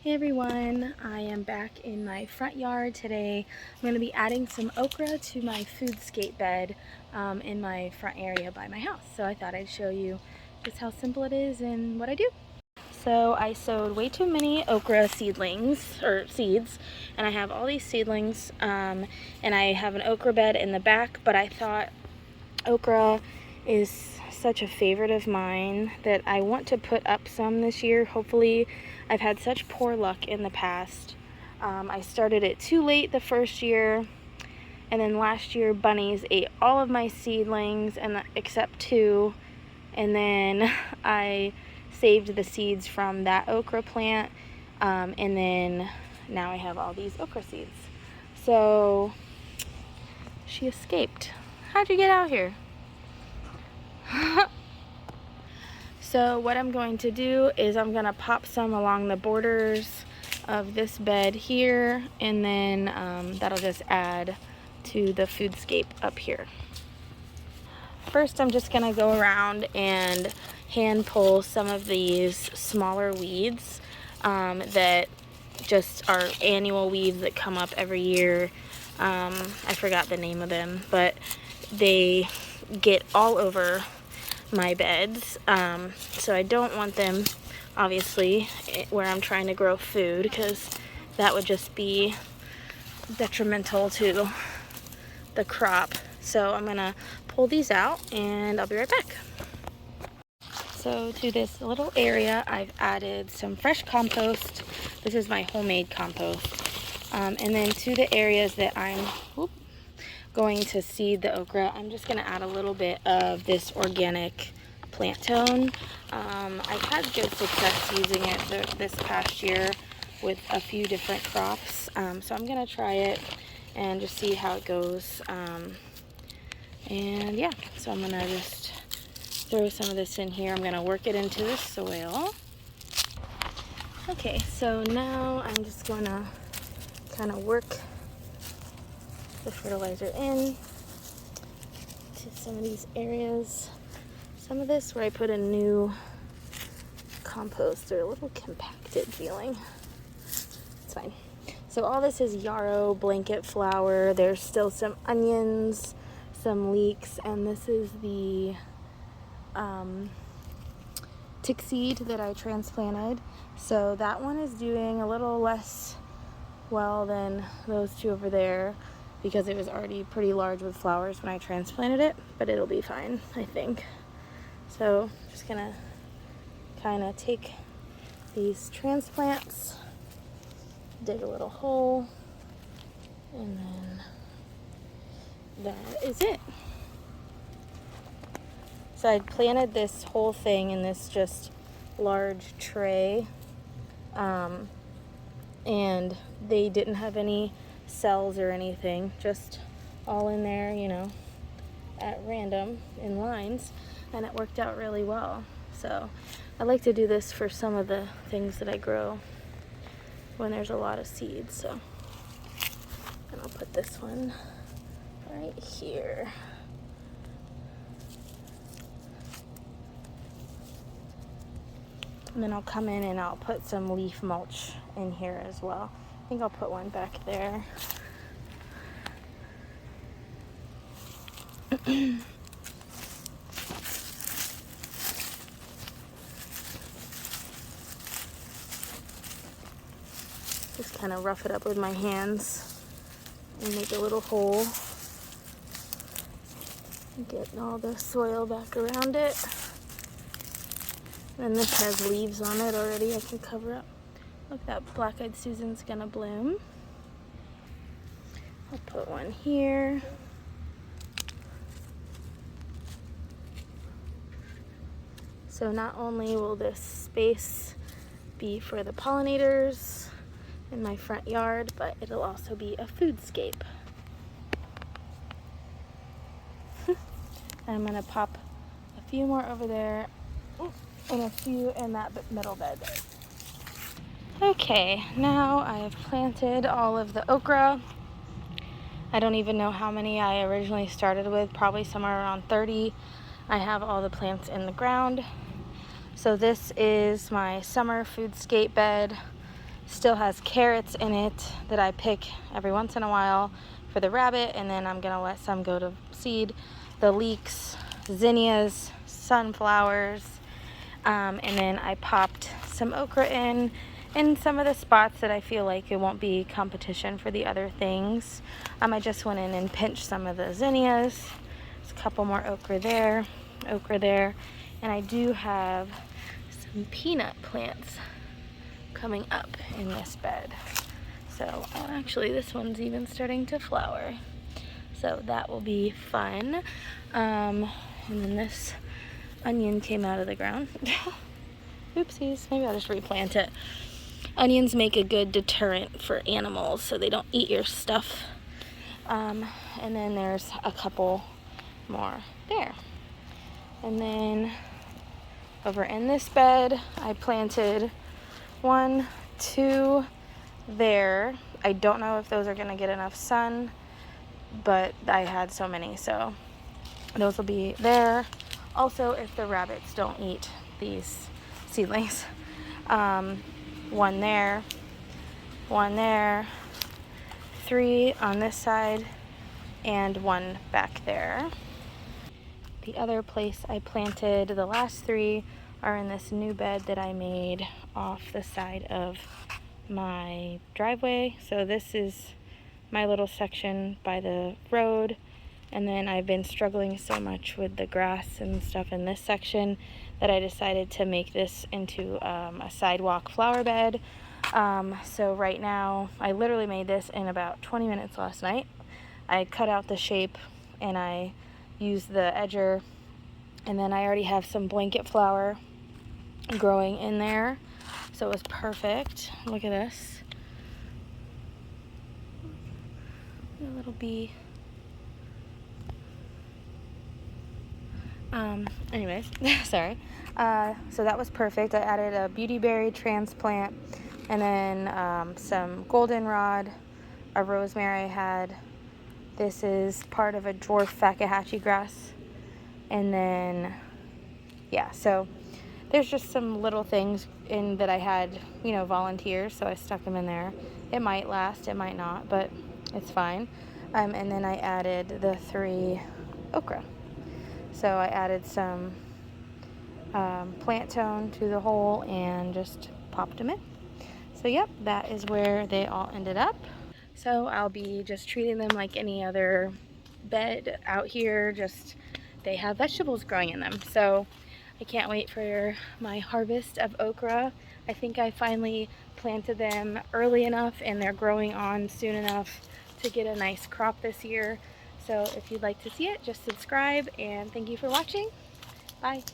Hey everyone, I am back in my front yard today. I'm going to be adding some okra to my foodscape bed in my front area by my house. So I thought I'd show you just how simple it is and what I do. So I sowed way too many okra seedlings, or seeds, and I have all these seedlings, and I have an okra bed in the back, but I thought okra is such a favorite of mine that I want to put up some this year. Hopefully, I've had such poor luck in the past. I started it too late the first year, and then last year bunnies ate all of my seedlings and except two, and then I saved the seeds from that okra plant, and then now I have all these okra seeds. So she escaped. How'd you get out here? So what I'm going to do is I'm going to pop some along the borders of this bed here, and then that'll just add to the foodscape up here. First, I'm just going to go around and hand pull some of these smaller weeds that just are annual weeds that come up every year. I forgot the name of them, but they get all over my beds, so I don't want them obviously where I'm trying to grow food, because that would just be detrimental to the crop. So I'm gonna pull these out and I'll be right back. So to this little area I've added some fresh compost. This is my homemade compost, and then to the areas that I'm going to seed the okra, I'm just going to add a little bit of this organic plant tone. I've had good success using it this past year with a few different crops, so I'm going to try it and just see how it goes. And yeah, so I'm going to just throw some of this in here. I'm going to work it into the soil. Okay, so now I'm just going to kind of work the fertilizer in to some of these areas. Some of this where I put a new compost, they're a little compacted feeling. It's fine. So all this is yarrow blanket flour. There's still some onions, some leeks, and this is the tick seed that I transplanted. So that one is doing a little less well than those two over there, because it was already pretty large with flowers when I transplanted it, but it'll be fine, I think. So just gonna kind of take these transplants, dig a little hole, and then that is it. So I planted this whole thing in this just large tray, and they didn't have any cells or anything, just all in there, you know, at random in lines, and it worked out really well. So I like to do this for some of the things that I grow when there's a lot of seeds. So, and I'll put this one right here. And then I'll come in and I'll put some leaf mulch in here as well. I think I'll put one back there. Just kind of rough it up with my hands and make a little hole. Get all the soil back around it. And this has leaves on it already I can cover up. Look, that black-eyed Susan's gonna bloom. I'll put one here. So not only will this space be for the pollinators in my front yard, but it'll also be a foodscape. I'm gonna pop a few more over there and a few in that middle bed. Okay, now I have planted all of the okra. I don't even know how many I originally started with, probably somewhere around 30. I have all the plants in the ground. So this is my summer foodscape bed. Still has carrots in it that I pick every once in a while for the rabbit, and then I'm gonna let some go to seed. The leeks, zinnias, sunflowers, and then I popped some okra in some of the spots that I feel like it won't be competition for the other things. I just went in and pinched some of the zinnias. There's a couple more okra there, and I do have some peanut plants coming up in this bed. So actually this one's even starting to flower, so that will be fun. And then this onion came out of the ground. Oopsies, maybe I'll just replant it. Onions make a good deterrent for animals so they don't eat your stuff. And then there's a couple more there. And then over in this bed I planted 1, 2 there. I don't know if those are gonna get enough sun, but I had so many, so those will be there. Also, if the rabbits don't eat these seedlings. 1 there, 1 there, 3 on this side, and 1 back there. The other place I planted, the last 3 are in this new bed that I made off the side of my driveway. So this is my little section by the road, and then I've been struggling so much with the grass and stuff in this section that I decided to make this into a sidewalk flower bed. So right now, I literally made this in about 20 minutes last night. I cut out the shape and I used the edger, and then I already have some blanket flower growing in there, so it was perfect. Look at this, a little bee. Anyways, sorry. So that was perfect. I added a beautyberry transplant, and then some goldenrod, a rosemary I had. This is part of a dwarf Fakahatchee grass. And then, yeah, so there's just some little things in that I had, you know, volunteers, so I stuck them in there. It might last, it might not, but it's fine. And then I added the 3 okra. So I added some plant tone to the hole and just popped them in. So yep, that is where they all ended up. So I'll be just treating them like any other bed out here, just they have vegetables growing in them. So I can't wait for my harvest of okra. I think I finally planted them early enough and they're growing on soon enough to get a nice crop this year. So if you'd like to see it, just subscribe, and thank you for watching. Bye.